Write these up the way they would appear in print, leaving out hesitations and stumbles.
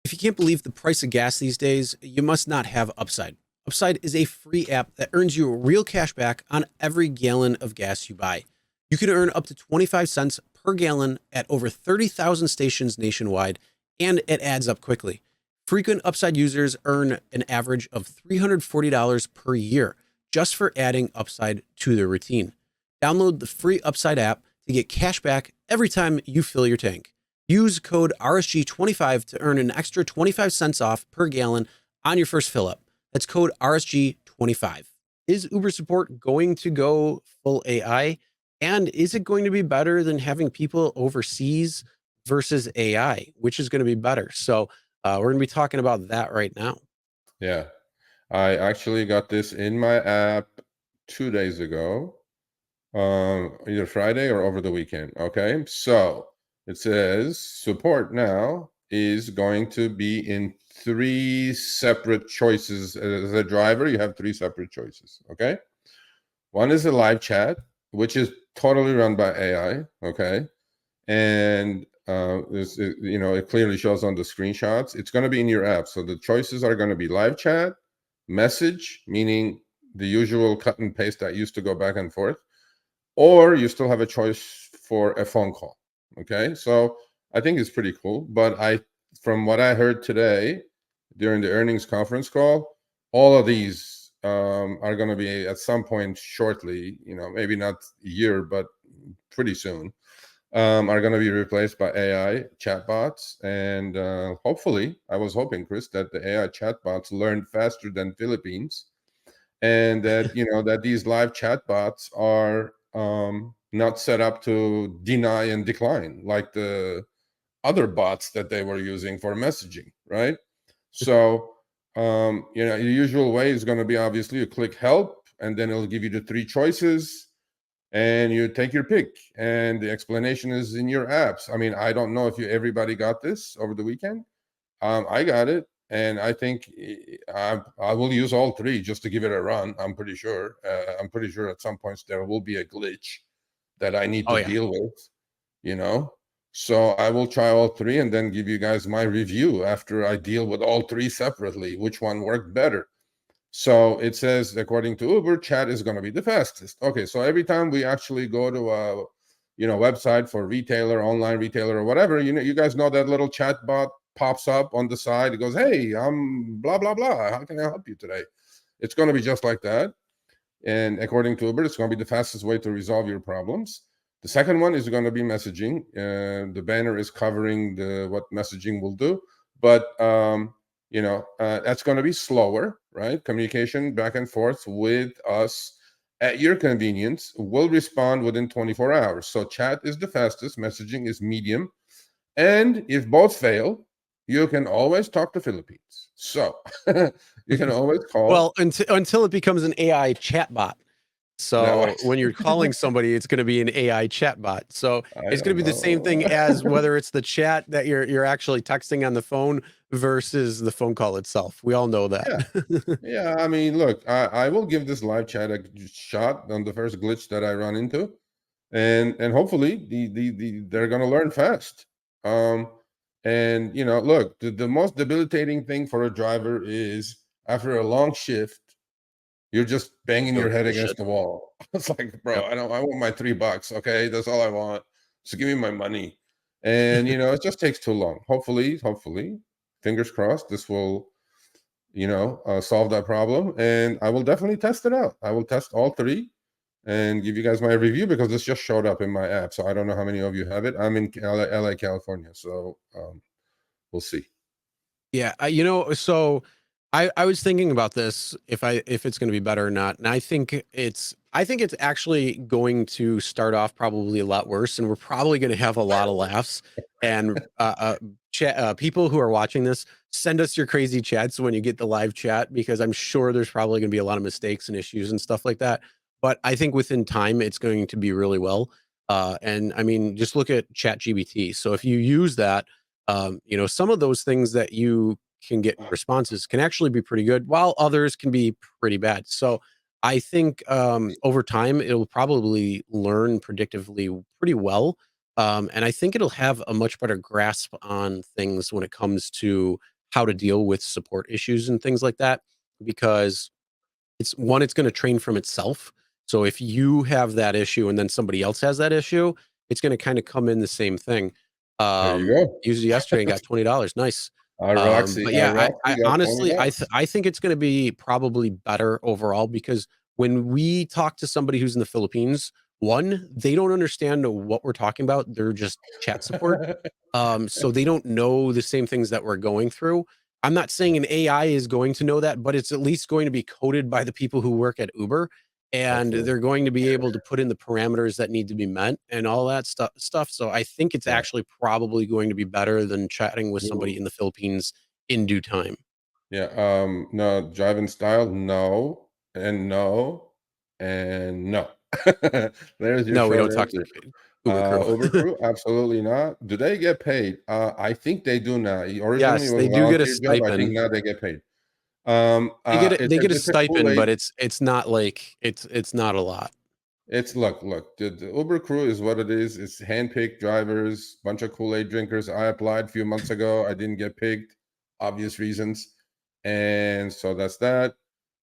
If you can't believe the price of gas these days, you must not have Upside. Upside is a free app that earns you real cash back on every gallon of gas you buy. You can earn up to 25 cents per gallon at over 30,000 stations nationwide, and it adds up quickly. Frequent Upside users earn an average of $340 per year just for adding Upside to their routine. Download the free Upside app to get cash back every time you fill your tank. Use code RSG25 to earn an extra 25 cents off per gallon on your first fill up. That's code RSG25. Is Uber support going to go full AI? And is it going to be better than having people overseas versus AI? Which is going to be better? So we're going to be talking about that right now. Yeah, I actually got this in my app 2 days ago, either Friday or over the weekend. Okay, so it says support now is going to be in 3 separate choices. As a driver, you have 3 separate choices. Okay, one is a live chat, which is totally run by AI. Okay, and it clearly shows on the screenshots. It's going to be in your app, so the choices are going to be live chat, message, meaning the usual cut and paste that used to go back and forth, or you still have a choice for a phone call. Okay, so I think it's pretty cool. But from what I heard today during the earnings conference call, all of these are going to be at some point shortly, maybe not a year, but pretty soon, are going to be replaced by AI chatbots. And hopefully, I was hoping, Chris, that the AI chatbots learn faster than Philippines, and that that these live chatbots are not set up to deny and decline like the other bots that they were using for messaging, right? So the usual way is going to be, obviously, you click help, and then it'll give you the 3 choices, and you take your pick, and the explanation is in your apps. I mean, I don't know if everybody got this over the weekend. I got it, and I think I will use all 3 just to give it a run. I'm pretty sure at some points there will be a glitch that I need to deal with. So I will try all 3 and then give you guys my review after I deal with all 3 separately, which one worked better. So it says, according to Uber, chat is going to be the fastest. Okay, so every time we actually go to a website for retailer, online retailer, or whatever, you guys know that little chat bot pops up on the side. It goes, "Hey, I'm blah blah blah. How can I help you today?" It's going to be just like that. And according to Uber, it's going to be the fastest way to resolve your problems. The second one is going to be messaging. The banner is covering what messaging will do, but that's going to be slower, right? Communication back and forth with us at your convenience will respond within 24 hours. So chat is the fastest, messaging is medium, and if both fail, you can always talk to Philippines. So you can always call. Well, until it becomes an AI chatbot. So when you're calling somebody, it's going to be an AI chatbot. So it's going to be the same thing as whether it's the chat that you're actually texting on the phone versus the phone call itself. We all know that. Yeah. I mean, look, I will give this live chat a shot on the first glitch that I run into, and hopefully they're going to learn fast. And look, the most debilitating thing for a driver is after a long shift, you're just banging your head against the wall. It's like, bro, I want my $3. Okay, that's all I want. So give me my money. And it just takes too long. Hopefully, fingers crossed, this will solve that problem. And I will definitely test it out. I will test all 3 and give you guys my review, because this just showed up in my app. So I don't know how many of you have it. I'm in LA, California. So we'll see. Yeah, so I was thinking about this, if it's going to be better or not, and I think it's actually going to start off probably a lot worse, and we're probably going to have a lot of laughs. And people who are watching this, send us your crazy chats when you get the live chat, because I'm sure there's probably going to be a lot of mistakes and issues and stuff like that. But I think within time, it's going to be really well. And I mean, just look at ChatGPT. So if you use that, some of those things that you can get responses can actually be pretty good, while others can be pretty bad. So I think over time, it'll probably learn predictively pretty well. And I think it'll have a much better grasp on things when it comes to how to deal with support issues and things like that, because it's going to train from itself. So if you have that issue and then somebody else has that issue, it's going to kind of come in the same thing. There you go. Used it yesterday and got $20. Nice. Roxy, But yeah, Roxy I got 20 honestly, bucks. I think it's going to be probably better overall, because when we talk to somebody who's in the Philippines, one, they don't understand what we're talking about. They're just chat support. So they don't know the same things that we're going through. I'm not saying an AI is going to know that, but it's at least going to be coded by the people who work at Uber, and Hopefully. they're going to be able to put in the parameters that need to be met and all that stuff. So I think it's Yeah. actually probably going to be better than chatting with somebody in the Philippines in due time. Yeah, no, driving style, no, and no, and no. There's your No, we short don't talk to answer. Uber crew. Uber crew, absolutely not. Do they get paid? I think they do now. Originally, it Yes, was they a do get a volunteer job. I think stipend. now they get paid. They It's a get a different stipend, Kool-Aid. but it's not like it's not a lot. It's look, the Uber crew is what it is. It's handpicked drivers, bunch of Kool-Aid drinkers. I applied a few months ago. I didn't get picked, obvious reasons. And so that's that.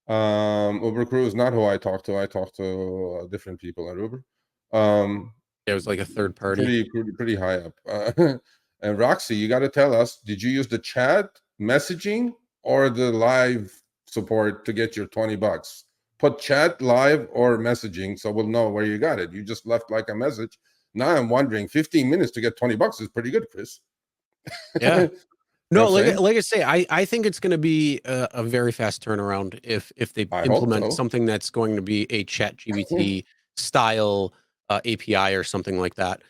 Uber crew is not who I talk to. I talk to different people at Uber. Um, It was like a third party. pretty high up. And Roxy, you got to tell us: did you use the chat messaging or the live support to get your 20 bucks? Put chat, live, or messaging, so we'll know where you got it. You just left like a message. Now I'm wondering, 15 minutes to get 20 bucks is pretty good, Chris. Yeah. You know No, what I'm saying? like I say, I think it's gonna be a very fast turnaround if they I hope implement so. something that's going to be a ChatGPT style, API or something like that.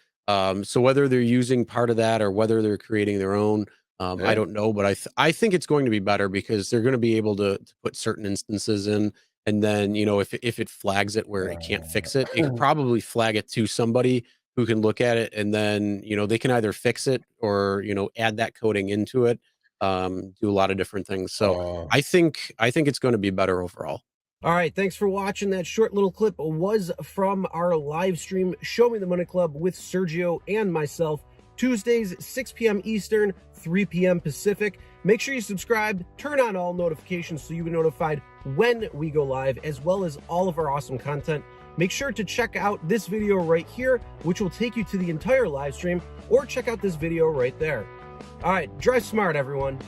So whether they're using part of that or whether they're creating their own, I Yeah. don't know, but I think it's going to be better, because they're gonna be able to put certain instances in, and then, if it flags it where it can't fix it, it could probably flag it to somebody who can look at it, and then, they can either fix it or, add that coding into it, do a lot of different things. So uh, I think it's going to be better overall. All right, thanks for watching. That short little clip was from our live stream, Show Me the Money Club with Sergio and myself, Tuesdays, 6 p.m. Eastern, 3 p.m. Pacific. Make sure you subscribe, turn on all notifications so you'll be notified when we go live, as well as all of our awesome content. Make sure to check out this video right here, which will take you to the entire live stream, or check out this video right there. All right, drive smart, everyone.